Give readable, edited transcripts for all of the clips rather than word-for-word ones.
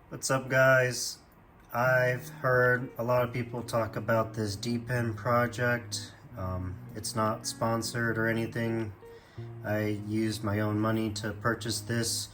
What's up, guys? I've heard a lot of people talk about this DPen project. It's not sponsored or anything. I used my own money to purchase this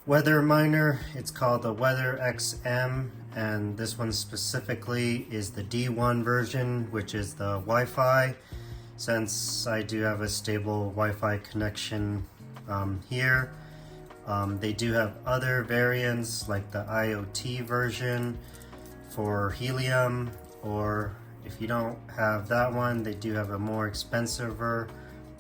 weather miner. It's called the WeatherXM, and this one specifically is the D1 version, which is the Wi-Fi. Since I do have a stable Wi-Fi connection here. They do have other variants like the IoT version for helium, or if you don't have that one, they do have a more expensive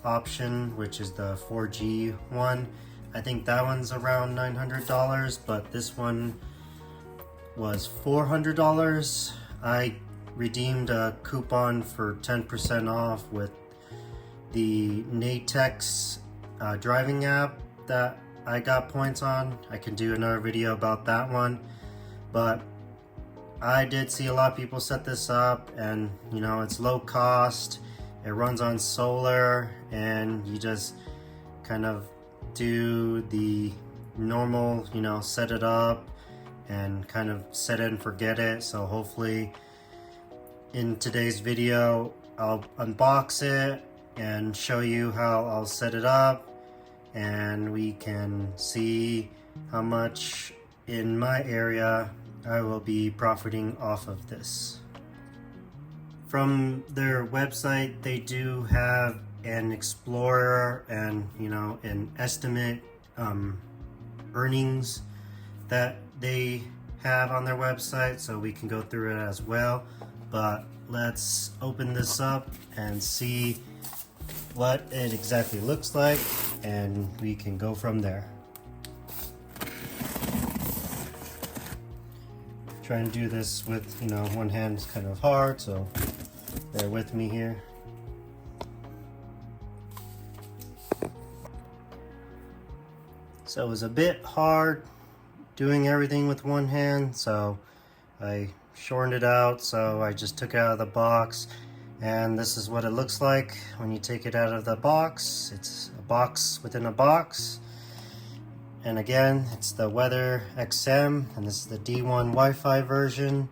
option, which is the 4G one. I think that one's around $900, but this one was $400. I redeemed a coupon for 10% off with the Natix driving app that I got points on. I can do another video about that one, but I did see a lot of people set this up, and you know, it's low cost, it runs on solar, and you just kind of do the normal, you know, set it up and kind of set it and forget it. So hopefully in today's video I'll unbox it and show you how I'll set it up, and we can see how much in my area I will be profiting off of this. From their website, they do have an explorer and, you know, an estimate earnings that they have on their website, so we can go through it as well. But let's open this up and see what it exactly looks like, and we can go from there. Trying to do this with, you know, one hand is kind of hard, so bear with me here. So it was a bit hard doing everything with one hand, so I shortened it out. So I just took it out of the box, and this is what it looks like when you take it out of the box. It's a box within a box. And again, it's the WeatherXM, and this is the D1 Wi-Fi version.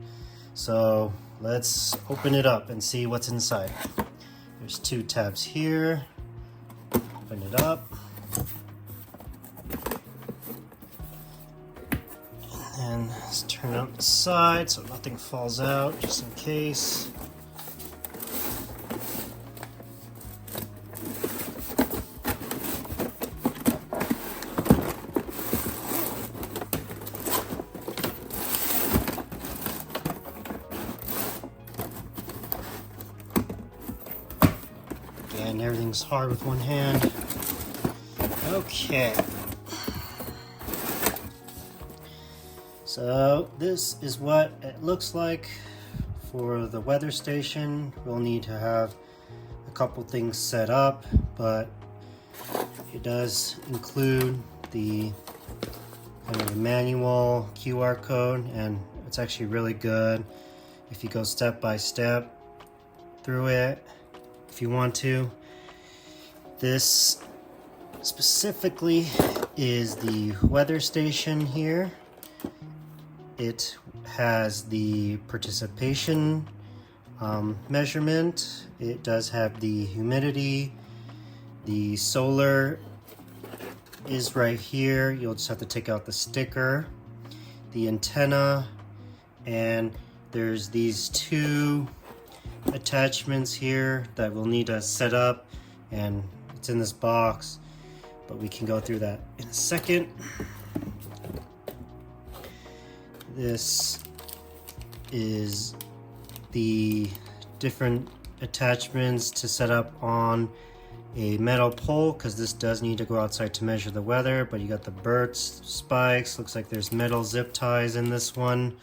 So let's open it up and see what's inside. There's two tabs here. Open it up. And let's turn it on the side so nothing falls out, just in case. And everything's hard with one hand. Okay. So this is what it looks like for the weather station. We'll need to have a couple things set up, but it does include the kind of manual QR code, and it's actually really good if you go step by step through it if you want to. This specifically is the weather station here. It has the participation measurement. It does have the humidity. The solar is right here. You'll just have to take out the sticker. The antenna, and there's these two attachments here that we'll need to set up, and it's in this box, but we can go through that in a second. This is the different attachments to set up on a metal pole, because this does need to go outside to measure the weather. But you got the bird spikes. Looks like there's metal zip ties in this one.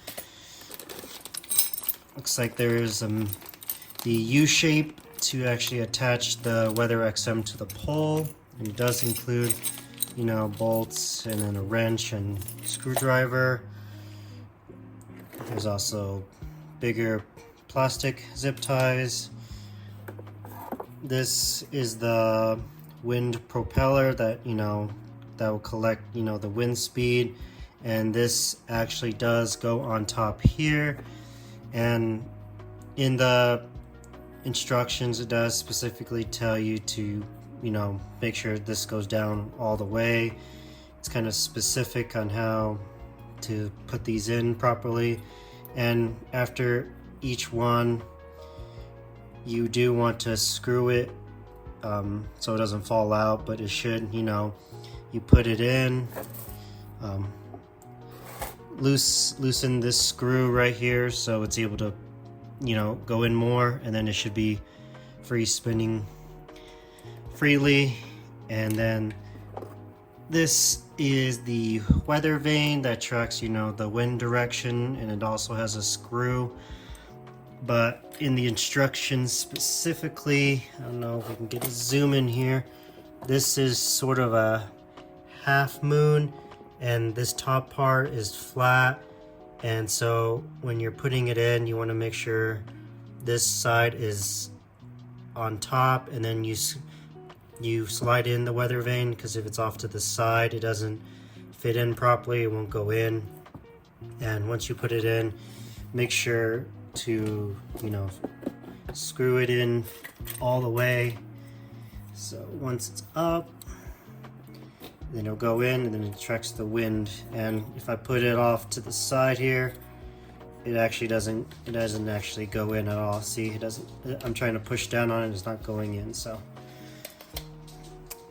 Looks like there's the U-shape to actually attach the WeatherXM to the pole. And it does include, you know, bolts and then a wrench and screwdriver. There's also bigger plastic zip ties. This is the wind propeller that, you know, that will collect, you know, the wind speed and this actually does go on top here. And in the instructions, it does specifically tell you to, make sure this goes down all the way. It's kind of specific on how to put these in properly. And after each one, you do want to screw it so it doesn't fall out, but it should, you put it in, loosen this screw right here so it's able to go in more, and then it should be free spinning freely. And then this is the weather vane that tracks the wind direction, and it also has a screw. But in the instructions specifically, I don't know if we can get a zoom in here, this is sort of a half moon, and this top part is flat. And so when you're putting it in, you want to make sure this side is on top, and then you slide in the weather vane, because if it's off to the side, it doesn't fit in properly, it won't go in. And once you put it in, make sure to screw it in all the way. So once it's up, then it'll go in, and then it tracks the wind. And if I put it off to the side here, it doesn't actually go in at all. See, it doesn't. I'm trying to push down on it, it's not going in. So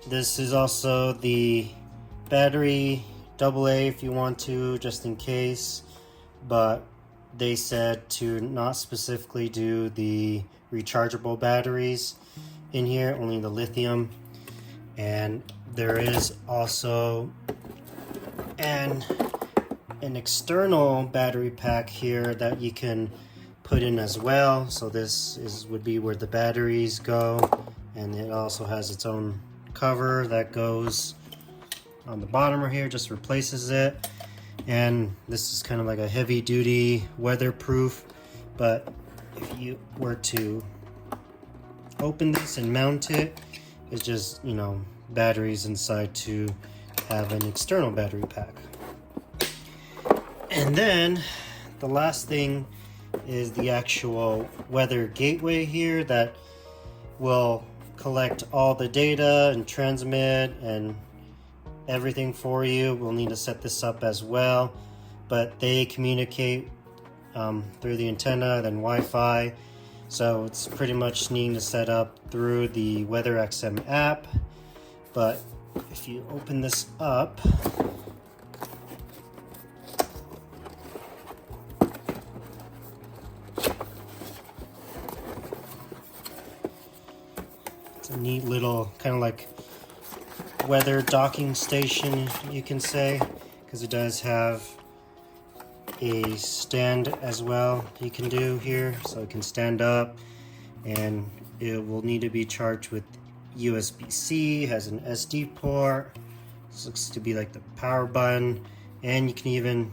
this is also the battery AA if you want to, just in case, but they said to not specifically do the rechargeable batteries in here, only the lithium. And there is also an external battery pack here that you can put in as well. So this would be where the batteries go, and it also has its own cover that goes on the bottom right here, just replaces it. And this is kind of like a heavy duty weatherproof, but if you were to open this and mount it, it's just batteries inside to have an external battery pack. And then the last thing is the actual weather gateway here that will collect all the data and transmit and everything for you. We'll need to set this up as well, but they communicate through the antenna, then Wi-Fi. So it's pretty much needing to set up through the WeatherXM app. But if you open this up, it's a neat little kind of like weather docking station, you can say, because it does have a stand as well you can do here, so it can stand up, and it will need to be charged with USB-C, has an SD port. This looks to be like the power button, and you can even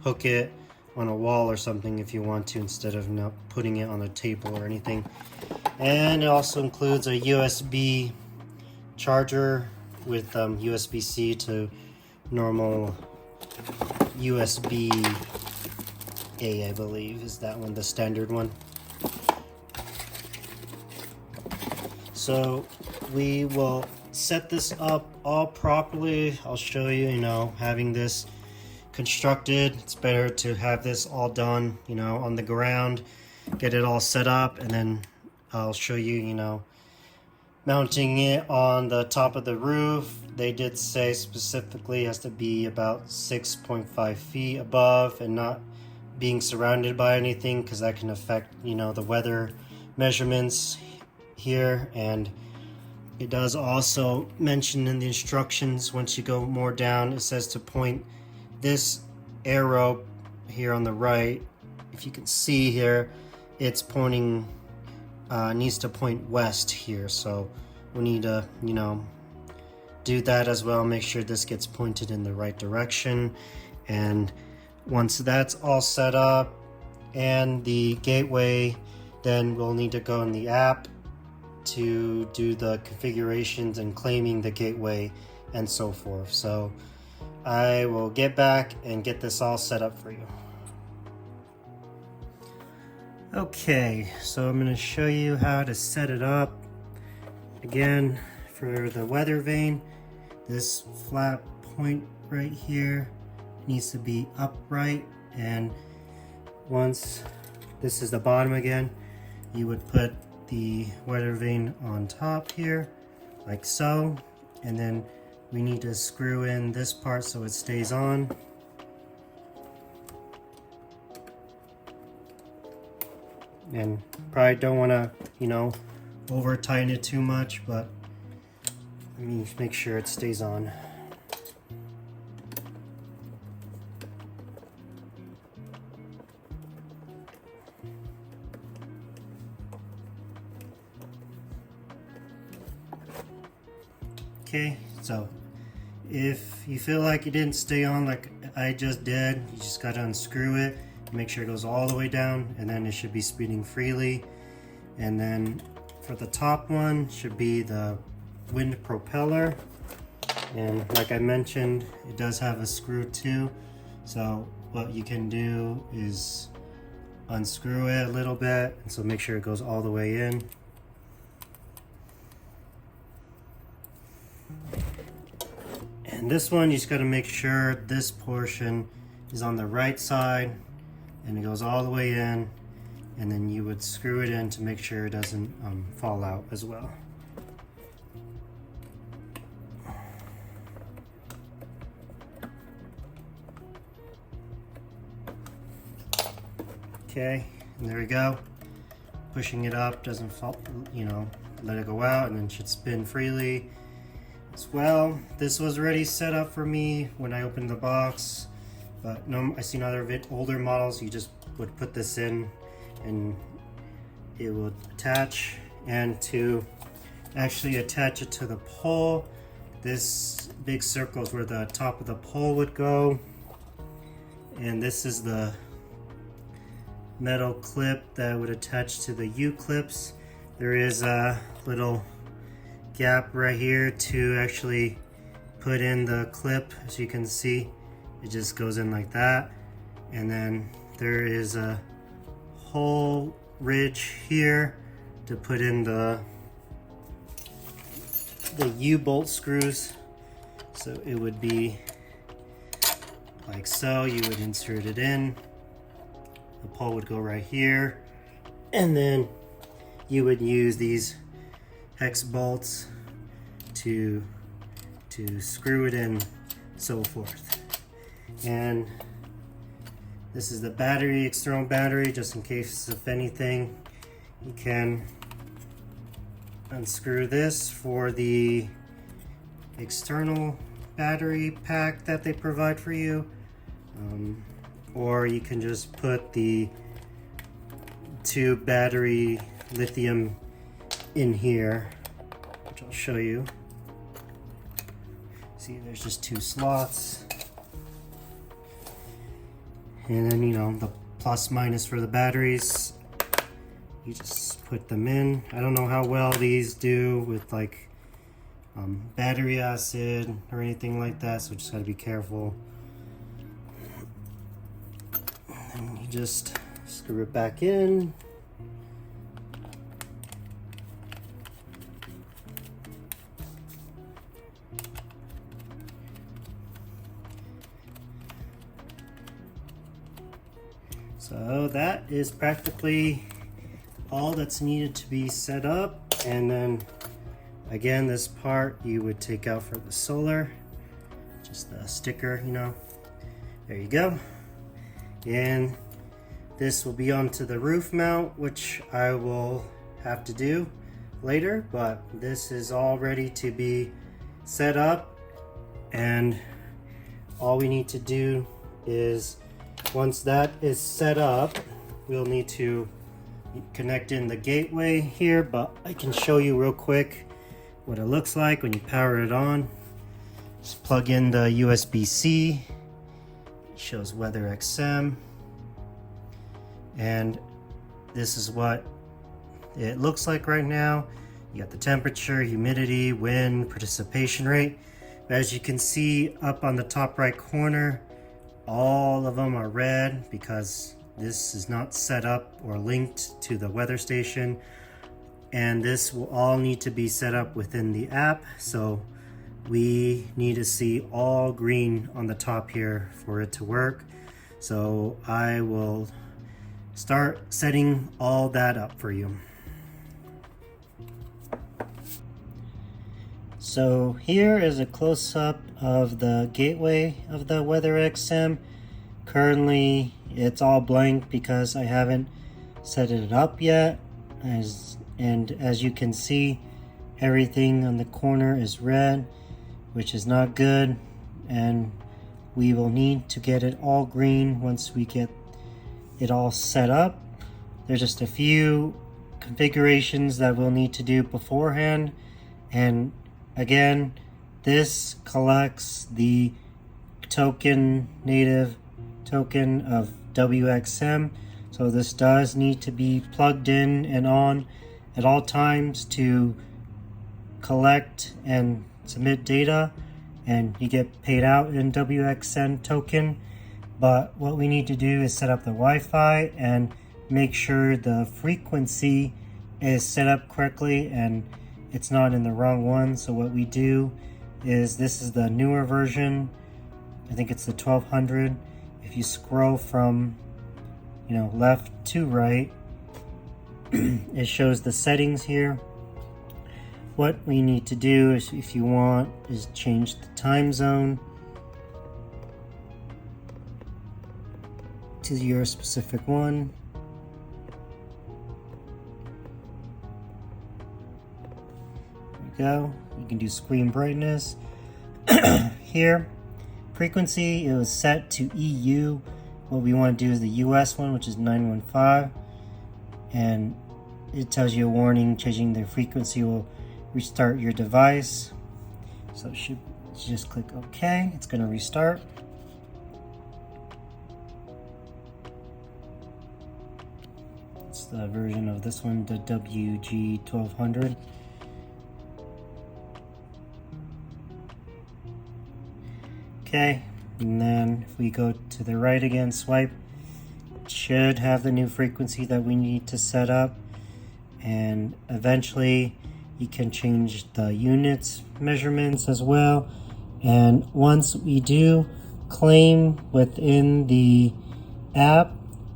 hook it on a wall or something if you want to, instead of putting it on a table or anything. And it also includes a USB charger with USB-C to normal USB-A, I believe is that one, the standard one. So we will set this up all properly. I'll show you, having this constructed, it's better to have this all done, on the ground, get it all set up, and then I'll show you, mounting it on the top of the roof. They did say specifically it has to be about 6.5 feet above and not being surrounded by anything, because that can affect, the weather measurements here. And it does also mention in the instructions, once you go more down, it says to point this arrow here on the right. If you can see here, it's pointing, needs to point west here. So we need to, do that as well. Make sure this gets pointed in the right direction. And once that's all set up and the gateway, then we'll need to go in the app to do the configurations and claiming the gateway and so forth. So I will get back and get this all set up for you. Okay, so I'm going to show you how to set it up. Again, for the weather vane, this flat point right here needs to be upright, and once this is the bottom again, you would put the weather vane on top here like so, and then we need to screw in this part so it stays on. And probably don't want to, you know, over tighten it too much, but let me make sure it stays on. Okay, so if you feel like it didn't stay on like I just did, you just got to unscrew it, make sure it goes all the way down, and then it should be spinning freely. And then for the top one should be the wind propeller, and like I mentioned, it does have a screw too, so what you can do is unscrew it a little bit, and so make sure it goes all the way in. And this one, you just got to make sure this portion is on the right side and it goes all the way in, and then you would screw it in to make sure it doesn't fall out as well. Okay, and there we go. Pushing it up doesn't fall, you know, let it go out, and then it should spin freely as well. This was already set up for me when I opened the box, but no, I've seen other older models, you just would put this in and it would attach. And to actually attach it to the pole, this big circle is where the top of the pole would go, and this is the metal clip that would attach to the U-clips. There is a little gap right here to actually put in the clip. As you can see, it just goes in like that, and then there is a hole ridge here to put in the U-bolt screws. So it would be like so. You would insert it in, the pole would go right here, and then you would use these hex bolts to screw it in, so forth. And this is the battery, external battery, just in case if anything. You can unscrew this for the external battery pack that they provide for you, or you can just put the 2 battery lithium in here, which I'll show you. See, there's just 2 slots, and then, you know, the plus minus for the batteries, you just put them in. I don't know how well these do with like battery acid or anything like that, so just got to be careful. And you just screw it back in. So that is practically all that's needed to be set up. And then again, this part you would take out for the solar, just the sticker, you know. There you go. And this will be onto the roof mount, which I will have to do later, but this is all ready to be set up. And all we need to do is, once that is set up, we'll need to connect in the gateway here, but I can show you real quick what it looks like when you power it on. Just plug in the USB-C, it shows WeatherXM, and this is what it looks like right now. You got the temperature, humidity, wind, participation rate. As you can see up on the top right corner, all of them are red because this is not set up or linked to the weather station, and this will all need to be set up within the app. So we need to see all green on the top here for it to work. So I will start setting all that up for you. So here is a close-up of the gateway of the WeatherXM. Currently it's all blank because I haven't set it up yet. As you can see, everything on the corner is red, which is not good, and we will need to get it all green once we get it all set up. There's just a few configurations that we'll need to do beforehand, and again, this collects the native token of WXM, so this does need to be plugged in and on at all times to collect and submit data, and you get paid out in WXM token. But what we need to do is set up the Wi-Fi and make sure the frequency is set up correctly and it's not in the wrong one. So what we do is, this is the newer version, I think it's the 1200. If you scroll from left to right, it shows the settings here. What we need to do is, if you want, is change the time zone to your specific one. There we go. You can do screen brightness. Here, frequency, it was set to EU. What we want to do is the US one, which is 915, and it tells you a warning changing the frequency will restart your device. So it should just click OK. It's going to restart. It's the version of this one, the WG1200. Okay, and then if we go to the right again, swipe, it should have the new frequency that we need to set up, and eventually you can change the units measurements as well. And once we do claim within the app,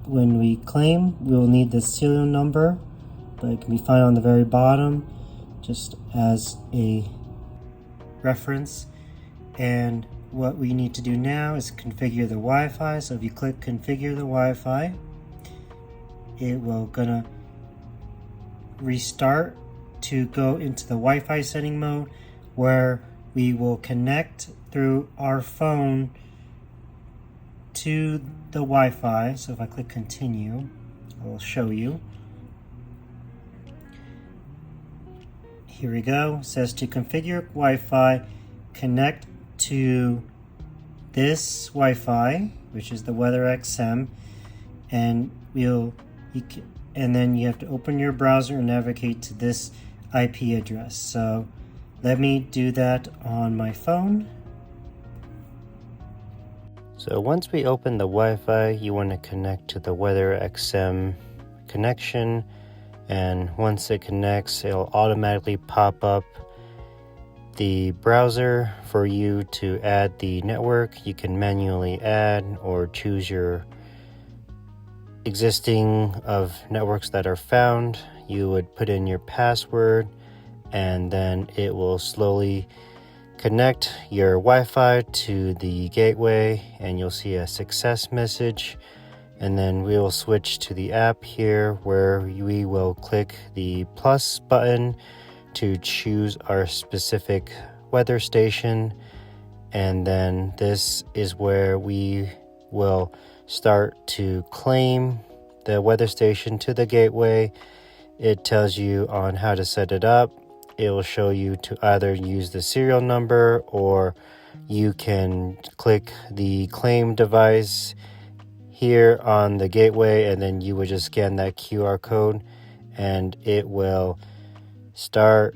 when we claim, we will need the serial number, but it can be found on the very bottom just as a reference. And what we need to do now is configure the Wi-Fi. So if you click configure the Wi-Fi, it will gonna restart to go into the Wi-Fi setting mode, where we will connect through our phone to the Wi-Fi. So if I click continue, I will show you. Here we go. It says to configure Wi-Fi, connect to this Wi-Fi, which is the WeatherXM, and then you have to open your browser and navigate to this IP address. So let me do that on my phone. So once we open the Wi-Fi, you want to connect to the WeatherXM connection, and once it connects, it'll automatically pop up the browser for you to add the network. You can manually add or choose your existing of networks that are found. You would put in your password, and then it will slowly connect your Wi-Fi to the gateway, and you'll see a success message. And then we will switch to the app here, where we will click the plus button to choose our specific weather station, and then this is where we will start to claim the weather station to the gateway. It tells you on how to set it up. It will show you to either use the serial number, or you can click the claim device here on the gateway, and then you would just scan that QR code and it will start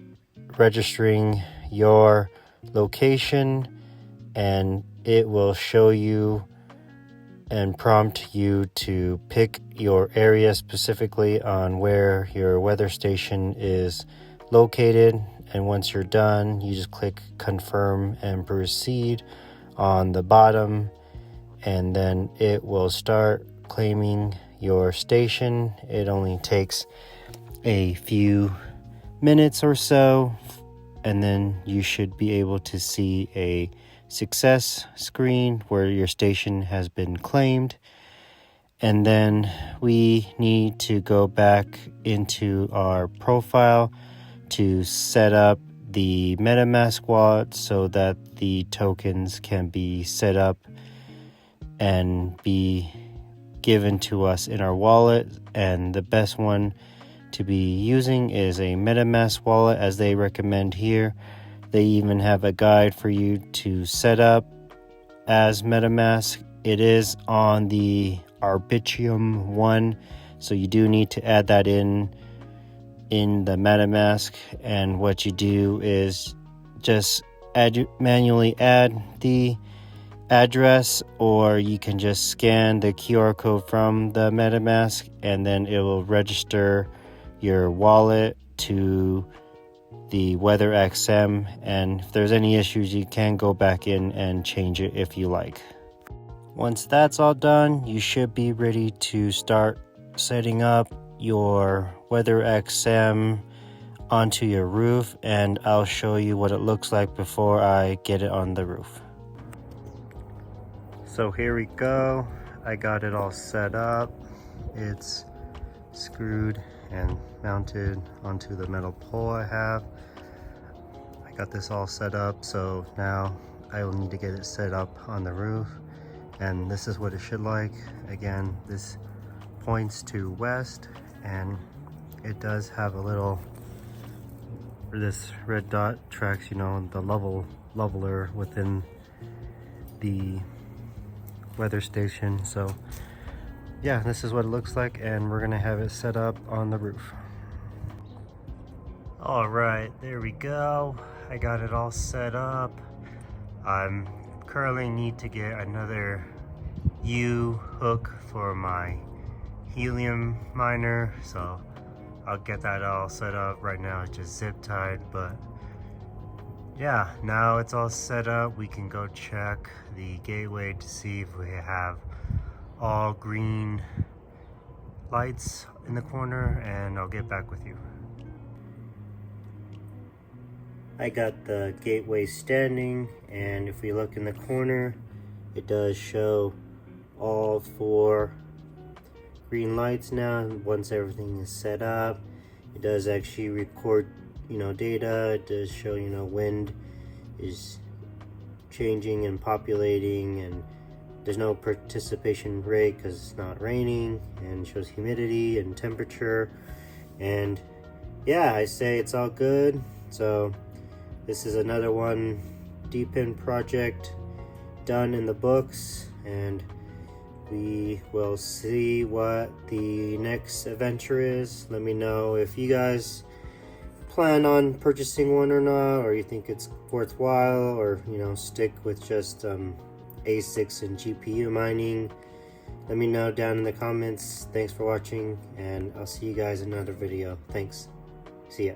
registering your location, and it will show you and prompt you to pick your area specifically on where your weather station is located. And once you're done, you just click confirm and proceed on the bottom, and then it will start claiming your station. It only takes a few minutes or so, and then you should be able to see a success screen where your station has been claimed. And then we need to go back into our profile to set up the MetaMask wallet so that the tokens can be set up and be given to us in our wallet. And the best one to be using is a MetaMask wallet, as they recommend here. They even have a guide for you to set up as MetaMask. It is on the Arbitrum one, so you do need to add that in the MetaMask. And what you do is just manually add the address, or you can just scan the QR code from the MetaMask, and then it will register your wallet to the WeatherXM. And if there's any issues, you can go back in and change it if you like. Once that's all done, you should be ready to start setting up your WeatherXM onto your roof, and I'll show you what it looks like before I get it on the roof. So here we go. I got it all set up. It's screwed and mounted onto the metal pole I have. I got this all set up, so now I will need to get it set up on the roof, and this is what it should like. Again, this points to west, and it does have a little, this red dot tracks, you know, the leveler within the weather station. So yeah, this is what it looks like, and we're gonna have it set up on the roof. All right, there we go. I got it all set up. I'm currently need to get another U hook for my helium miner, so I'll get that all set up. Right now it's just zip tied, but yeah, now it's all set up. We can go check the gateway to see if we have all green lights in the corner, and I'll get back with you. I got the gateway standing, and if we look in the corner, it does show all 4 green lights now. Once everything is set up, it does actually record, you know, data. It does show, you know, wind is changing and populating, and there's no participation rate because it's not raining, and it shows humidity and temperature. And yeah, I say it's all good. So this is another one, deep-in project done in the books, and we will see what the next adventure is. Let me know if you guys plan on purchasing one or not, or you think it's worthwhile, or, you know, stick with just ASICs and GPU mining. Let me know down in the comments. Thanks for watching, and I'll see you guys in another video. Thanks. See ya.